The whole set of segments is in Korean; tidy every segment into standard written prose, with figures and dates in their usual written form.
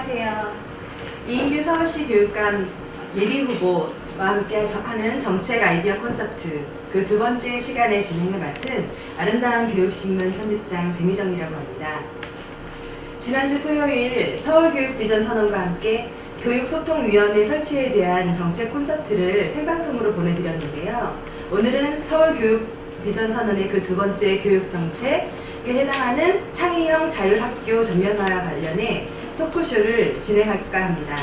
안녕하세요. 이인규 서울시 교육감 예비후보와 함께 하는 정책 아이디어 콘서트 그 두 번째 시간의 진행을 맡은 아름다운 교육신문 편집장 재미정이라고 합니다. 지난주 토요일 서울교육비전선언과 함께 교육소통위원회 설치에 대한 정책 콘서트를 생방송으로 보내드렸는데요. 오늘은 서울교육비전선언의 그 두 번째 교육정책에 해당하는 창의형 자율학교 전면화와 관련해 토크쇼를 진행할까 합니다.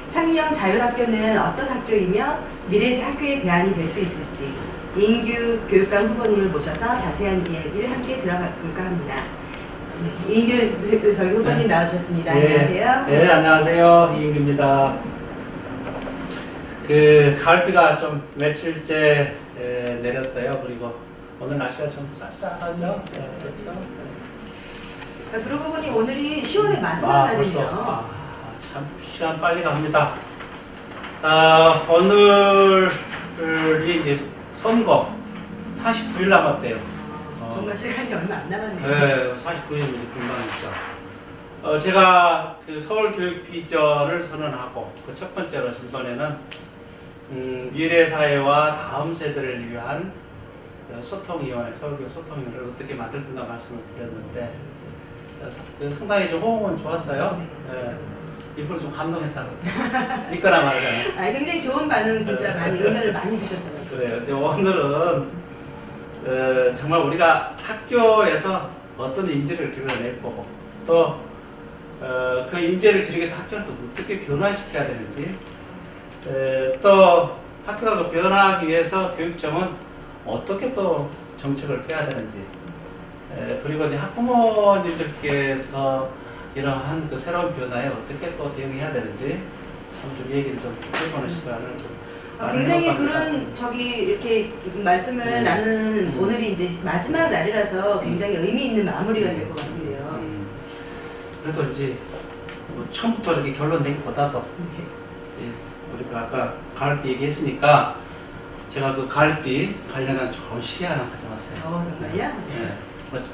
창의형 자율학교는 어떤 학교이며 미래 학교의 대안이 될 수 있을지 이인규 교육감 후보님을 모셔서 자세한 이야기를 함께 들어볼까 합니다. 네, 이인규 저희 후보님 나와주셨습니다. 안녕하세요. 네, 안녕하세요. 이인규입니다. 가을비가 좀 며칠째 내렸어요. 그리고 오늘 날씨가 좀 쌀쌀하죠? 네, 그렇죠? 그러고 보니 오늘이 10월의 마지막 날이네요. 참 시간 빨리 갑니다. 오늘이 이제 선거 49일 남았대요. 정말 시간이 얼마 안 남았네요. 네, 49일이면 이제 금방이죠. 제가 그 서울교육비전을 선언하고 그 첫 번째로 전번에는 미래사회와 다음 세대를 위한 소통위원회, 서울교육 소통위원회를 어떻게 만들 건가 말씀을 드렸는데 상당히 좀 호응은 좋았어요. 네. 일부러 좀 감동했다고. 이거나 말이잖아요. 굉장히 좋은 반응 진짜 많이 응원을 많이 주셨더라고요. 그래요. 근데 오늘은 정말 우리가 학교에서 어떤 인재를 길러낼 거고 또 그 인재를 기르기 위해서 학교를 또 어떻게 변화시켜야 되는지 또 학교가 변화하기 위해서 교육청은 어떻게 또 정책을 펴야 되는지 그리고 이제 학부모님들께서 이러한 그 새로운 변화에 어떻게 또 대응해야 되는지 좀 얘기를 좀 해보는 시간을 좀 굉장히 그런 이렇게 말씀을 나누는 오늘이 이제 마지막 날이라서 굉장히 의미 있는 마무리가 될 것 같은데요. 그래도 이제 뭐 처음부터 이렇게 결론 내기보다도 우리가 아까 가을비 얘기했으니까 제가 그 가을비 관련한 좋은 시 하나 가져왔어요. 정말요? 네.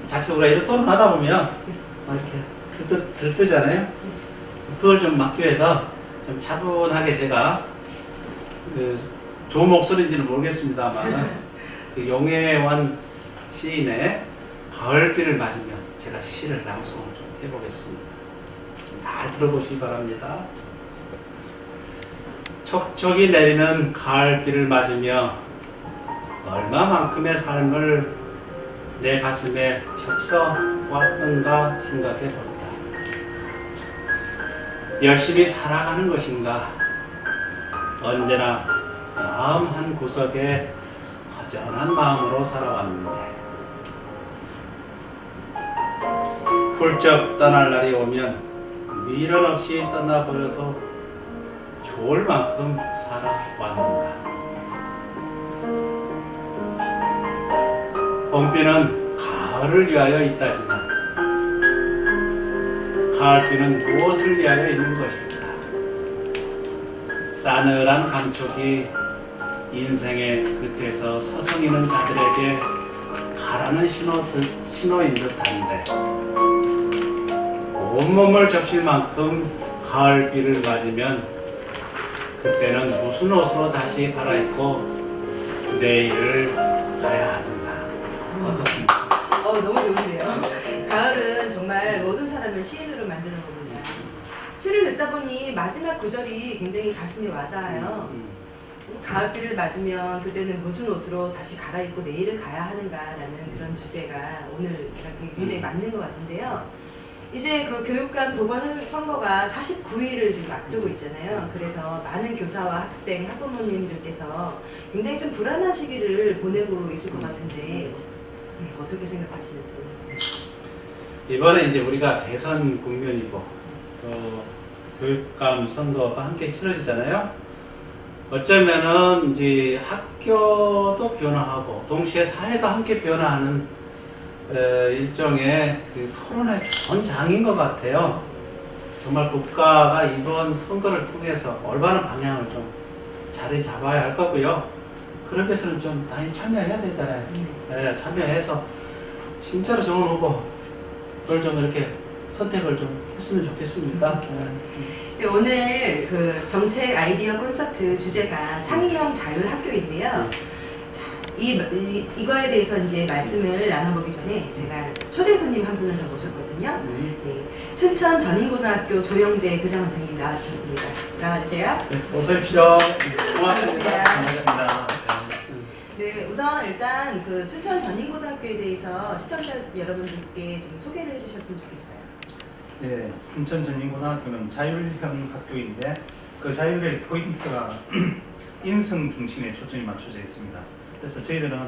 작성으로 이렇게 토론하다 보면 이렇게 들뜨잖아요. 그걸 좀 막기 위해서 좀 차분하게 제가 좋은 목소리인지는 모르겠습니다만 그 용혜원 시인의 가을비를 맞으며 제가 시를 낭송을 좀 해보겠습니다. 좀 잘 들어보시기 바랍니다. 촉촉이 내리는 가을비를 맞으며 얼마만큼의 삶을 내 가슴에 적셔 왔던가 생각해 본다. 열심히 살아가는 것인가? 언제나 마음 한 구석에 허전한 마음으로 살아왔는데 훌쩍 떠날 날이 오면 미련 없이 떠나버려도 좋을 만큼 살아왔는가. 봄비는 가을을 위하여 있다지만 가을비는 무엇을 위하여 있는 것일까? 싸늘한 감촉이 인생의 끝에서 서성이는 자들에게 가라는 신호인 듯한데 온몸을 적실 만큼 가을비를 맞으면 그때는 무슨 옷으로 다시 갈아입고 내일을 가야 하는가. 어떻습니까? 너무 좋은데요. 가을은 정말 모든 사람을 시인으로 만드는 겁니다. 시를 듣다 보니 마지막 구절이 굉장히 가슴에 와닿아요. 가을비를 맞으면 그때는 무슨 옷으로 다시 갈아입고 내일을 가야 하는가라는 그런 주제가 오늘 굉장히 맞는 것 같은데요. 이제 그 교육감 보궐선거가 49일을 지금 앞두고 있잖아요. 그래서 많은 교사와 학생, 학부모님들께서 굉장히 좀 불안한 시기를 보내고 있을 것 같은데 어떻게 생각하시는지. 이번에 이제 우리가 대선 국면이고 또 교육감 선거가 함께 치러지잖아요. 어쩌면은 이제 학교도 변화하고 동시에 사회도 함께 변화하는 일종의 그 토론의 좋은 장인 것 같아요. 정말 국가가 이번 선거를 통해서 올바른 방향을 좀 자리 잡아야 할 거고요. 그런 것은 좀 많이 참여해야 되잖아요. 참여해서 진짜로 좋은 후보를 좀 이렇게 선택을 좀 했으면 좋겠습니다. 이제 오늘 그 정책 아이디어 콘서트 주제가 창의형 자율학교인데요. 자, 이거에 대해서 이제 말씀을 나눠보기 전에 제가 초대 손님 한 분을 더 모셨거든요. 네, 춘천 전인고등학교 조영재 교장 선생님 나와주셨습니다. 나와주세요. 네, 어서 오십시오. 고맙습니다. 반갑습니다. 네, 우선 일단 그 춘천 전인고등학교에 대해서 시청자 여러분들께 좀 소개를 해주셨으면 좋겠어요. 예, 춘천 전인고등학교는 자율형 학교인데 그 자율의 포인트가 인성 중심에 초점이 맞춰져 있습니다. 그래서 저희들은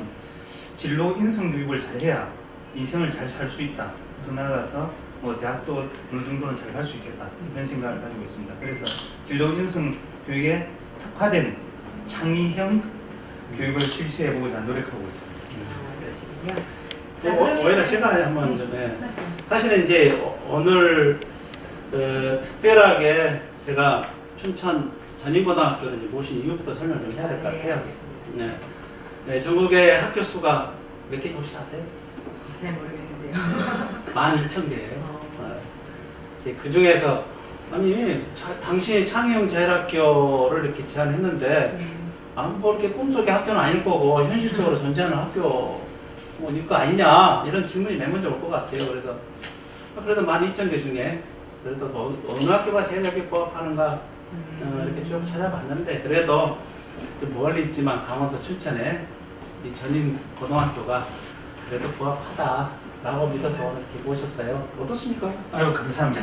진로 인성 교육을 잘해야 인생을 잘 살 수 있다. 더 나아가서 뭐 대학도 어느 정도는 잘 갈 수 있겠다. 이런 생각을 가지고 있습니다. 그래서 진로 인성 교육에 특화된 창의형 교육을 실시해보고자 노력하고 있습니다. 그러시군요. 오히려 제가 한번 좀 말씀하세요. 사실은 이제 오늘 특별하게 제가 춘천 전인고등학교를 이제 모신 이유부터 설명을 좀 해야 될 것 네, 같아요. 알겠습니다. 네. 네, 전국의 학교 수가 몇 개인지 혹시 아세요? 잘 모르겠는데요. 12,000개예요. 그 중에서 아니 당신이 창의형 자율학교를 이렇게 제안했는데 뭐 이렇게 꿈속의 학교는 아닐 거고 현실적으로 존재하는 학교 뭐 이거 아니냐 이런 질문이 맨 먼저 올 것 같아요. 그래서 12,000개 중에 그래도 뭐 어느 학교가 제일 여기 부합하는가 이렇게 쭉 찾아봤는데 그래도 좀 멀리 있지만 강원도 춘천에 이 전인 고등학교가 그래도 부합하다라고 믿어서 이렇게 모셨어요. 어떻습니까? 아유, 감사합니다.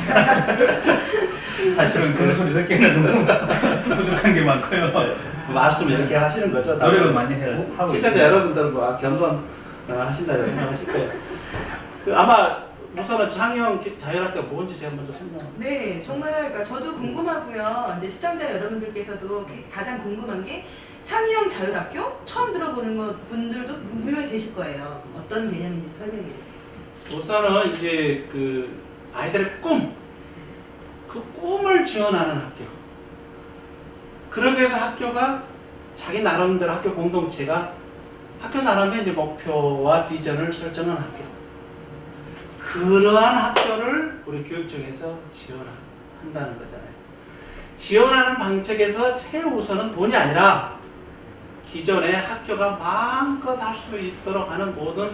사실은 그런 소리 듣기에는 너무 부족한 게 많고요. 말씀을 이렇게 하시는 거죠. 노력을 많이 하고 시청자 있습니다. 여러분들은 뭐 겸손 하신다고 생각하실 거예요. 아마 우선은 창의형 자율학교가 뭔지 제가 먼저 설명. 네, 정말 그러니까 저도 궁금하고요. 이제 시청자 여러분들께서도 가장 궁금한 게 창의형 자율학교 처음 들어보는 분들도 분명히 계실 거예요. 어떤 개념인지 설명해 주세요. 우선은 이제 그 아이들의 그 꿈을 지원하는 학교. 그러기 위해서 학교가 자기 나름대로 학교 공동체가 학교 나름의 이제 목표와 비전을 설정한 학교. 그러한 학교를 우리 교육청에서 지원한다는 거잖아요. 지원하는 방책에서 최우선은 돈이 아니라 기존의 학교가 마음껏 할 수 있도록 하는 모든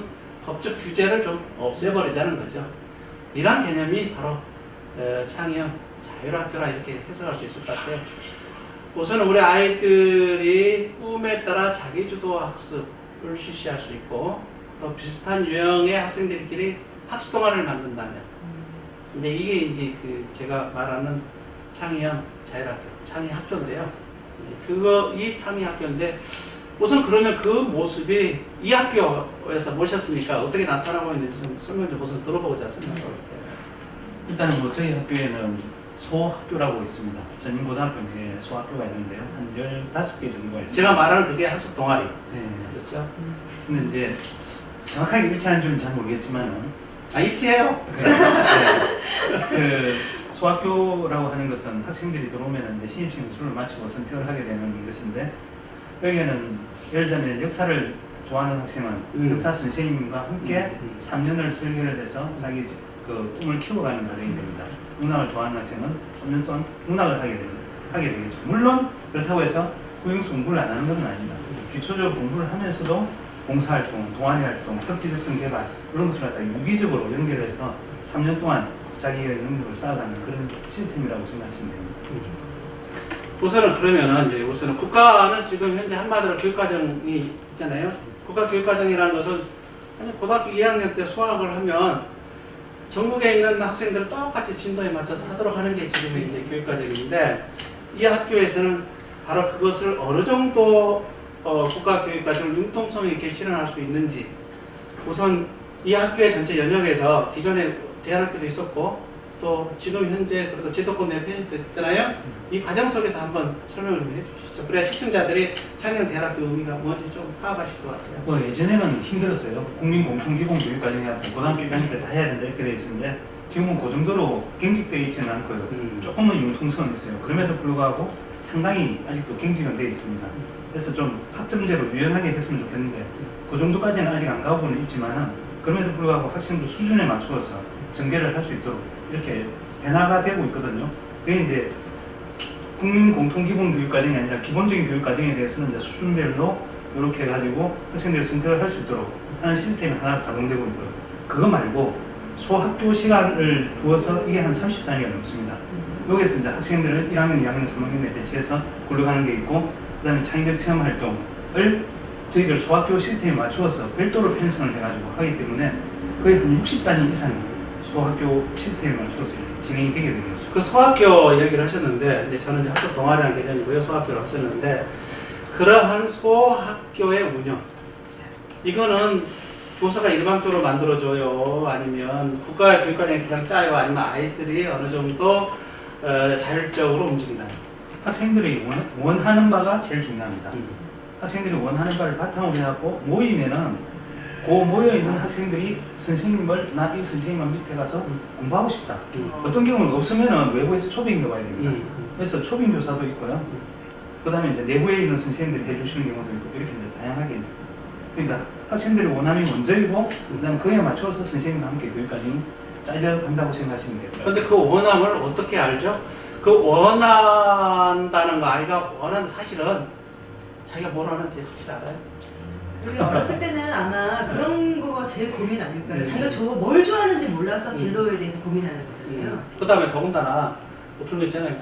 법적 규제를 좀 없애버리자는 거죠. 이런 개념이 바로 창의형 자율학교라 이렇게 해석할 수 있을 것 같아요. 우선 우리 아이들이 꿈에 따라 자기주도 학습을 실시할 수 있고 또 비슷한 유형의 학생들끼리 학습 동아리를 만든다면 근데 이게 이제 그 제가 말하는 창의형 자율학교, 창의학교인데요. 이 창의학교인데 우선 그러면 그 모습이 이 학교에서 모셨으니까 어떻게 나타나고 있는지 좀 설명 좀 우선 들어보고자 생각해볼게요. 일단은 뭐 저희 학교에는 소학교라고 있습니다. 전인고등학교 내에 소학교가 있는데요. 한 15개 정도가 있습니다. 제가 말하는 그게 학습 동아리. 네. 그렇죠? 근데 이제 정확하게 일치하는지는 잘 모르겠지만은 일치해요. 그 소학교라고 하는 것은 학생들이 들어오면 이제 신입생 수를 맞추고 선택을 하게 되는 것인데 여기에는 예를 들면 역사를 좋아하는 학생은 역사 선생님과 함께 3년을 설계를 해서 자기 그 꿈을 키워가는 과정이 됩니다. 문학을 좋아하는 학생은 3년 동안 문학을 하게 되겠죠. 물론 그렇다고 해서 구형수 공부를 안 하는 것은 아닙니다. 기초적으로 공부를 하면서도 봉사활동, 동아리활동, 특기적성 개발 이런 것을 갖다 유기적으로 연결해서 3년 동안 자기의 능력을 쌓아가는 그런 시스템이라고 생각하시면 됩니다. 우선은 그러면은 이제 우선은 국가는 지금 현재 한마디로 교육과정이 있잖아요. 국가교육과정이라는 것은 고등학교 2학년 때 수학을 하면 전국에 있는 학생들은 똑같이 진도에 맞춰서 하도록 하는 게 지금의 이제 교육과정인데 이 학교에서는 바로 그것을 어느 정도 국가교육과정을 융통성 있게 실현할 수 있는지 우선 이 학교의 전체 연역에서 기존에 대안학교도 있었고 또 지금 현재 그래도 제도권 내에 편입됐잖아요. 이 과정 속에서 한번 설명을 좀 해주시죠. 그래야 시청자들이 창의형 대안학교 의미가 뭔지 좀 파악하실 것 같아요. 뭐 예전에는 힘들었어요. 국민 공통 기본 교육 과정이 고등학교 1학년 때 다 해야 된다 이렇게 돼 있었는데 지금은 그 정도로 경직되어 있지는 않고요. 조금은 융통성은 있어요. 그럼에도 불구하고 상당히 아직도 경직은 되어 있습니다. 그래서 좀 학점제로 유연하게 했으면 좋겠는데 그 정도까지는 아직 안 가고는 있지만은 그럼에도 불구하고 학생들 수준에 맞추어서 전개를 할 수 있도록 이렇게 변화가 되고 있거든요. 그게 이제 국민 공통 기본 교육 과정이 아니라 기본적인 교육 과정에 대해서는 이제 수준별로 이렇게 해가지고 학생들이 선택을 할 수 있도록 하는 시스템이 하나 가동되고 있고요. 그거 말고 소학교 시간을 두어서 이게 한 30단위가 넘습니다. 여기에서 이제 학생들을 1학년, 2학년, 3학년에 배치해서 굴러가는 게 있고, 그 다음에 창의적 체험 활동을 저희들 소학교 시스템에 맞추어서 별도로 편성을 해가지고 하기 때문에 거의 한 60단위 이상이 소학교 시스템에 맞추어서 이렇게 진행이 되게 되는 거죠. 그 소학교 이야기를 하셨는데, 이제 저는 이제 학교 동아리라는 개념이고요. 소학교를 하셨는데, 그러한 소학교의 운영. 이거는 교사가 일방적으로 만들어줘요? 아니면 국가 교육과정에 그냥 짜요? 아니면 아이들이 어느 정도 자율적으로 움직이나요? 학생들이 원하는 바가 제일 중요합니다. 학생들이 원하는 바를 바탕으로 해갖고 모이면은 그 모여있는 학생들이 선생님을 나 이 선생님만 밑에 가서 공부하고 싶다. 어떤 경우는 없으면은 외부에서 초빙해 와야 됩니다. 그래서 초빙 교사도 있고요. 그 다음에 이제 내부에 있는 선생님들이 해주시는 경우도 있고 이렇게 이제 다양하게 이제. 그러니까 학생들이 원함이 먼저이고 그 다음에 그에 맞춰서 선생님과 함께 교육까지 짜져 간다고 생각하시면 돼요. 그런데 그 원함을 어떻게 알죠? 그 원한다는 거, 아이가 원하는 사실은 자기가 뭘 하는지 확실히 알아요? 우리 어렸을 때는 아마 그런 거가 제일 고민 아닐까요? 자기가 뭘 좋아하는지 몰라서 진로에 대해서 고민하는 거잖아요. 그 다음에 더군다나 뭐 그런 거 있잖아요.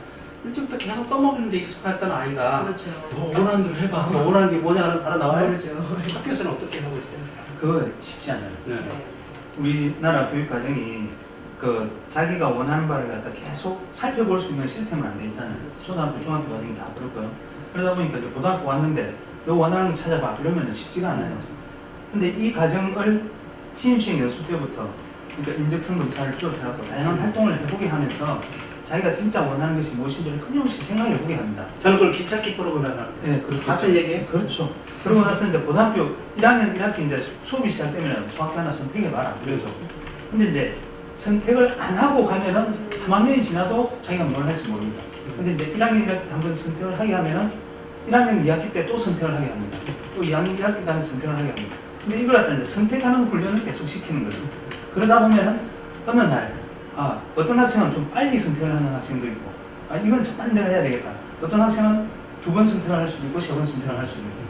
일찍부터 계속 떠먹이는데 익숙했던 아이가 그렇죠. 너 원하는 대로 해봐. 너 원하는 게 뭐냐 알아 나와요? 모르죠. 학교에서는 어떻게 하고 있어요? 그거 쉽지 않아요. 네. 우리나라 교육 과정이 그 자기가 원하는 바를 갖다 계속 살펴볼 수 있는 시스템은 안 돼 있잖아요. 초등학교, 중학교 과정이 다 그렇고요. 그러다 보니까 이제 고등학교 왔는데 너 원하는 거 찾아봐 이러면 쉽지가 않아요. 근데 이 과정을 신입생 연수 때부터 그러니까 인적성 검사를 비롯해갖고 다양한 활동을 해보게 하면서 자기가 진짜 원하는 것이 무엇인지를 끊임없이 생각해보게 합니다. 저는 그걸 기찻기 프로그램을 네, 그렇죠. 같은 얘기예요? 그렇죠. 그러고 나서 이제 고등학교 1학년 1학기 이제 수업이 시작되면 수학교 하나 선택해봐라 그러죠. 근데 이제 선택을 안 하고 가면은 3학년이 지나도 자기가 뭘 할지 모릅니다. 근데 이제 1학년 1학기 때 한 번 선택을 하게 하면은 1학년 2학기 때 또 선택을 하게 합니다. 또 2학년 1학기까지 선택을 하게 합니다. 근데 이걸 갖다 이제 선택하는 훈련을 계속 시키는 거죠. 그러다 보면은 어느 날 어떤 학생은 좀 빨리 선택을 하는 학생도 있고 이건 좀 빨리 내가 해야 되겠다. 어떤 학생은 2번 선택을 할 수도 있고 3번 선택을 할 수도 있고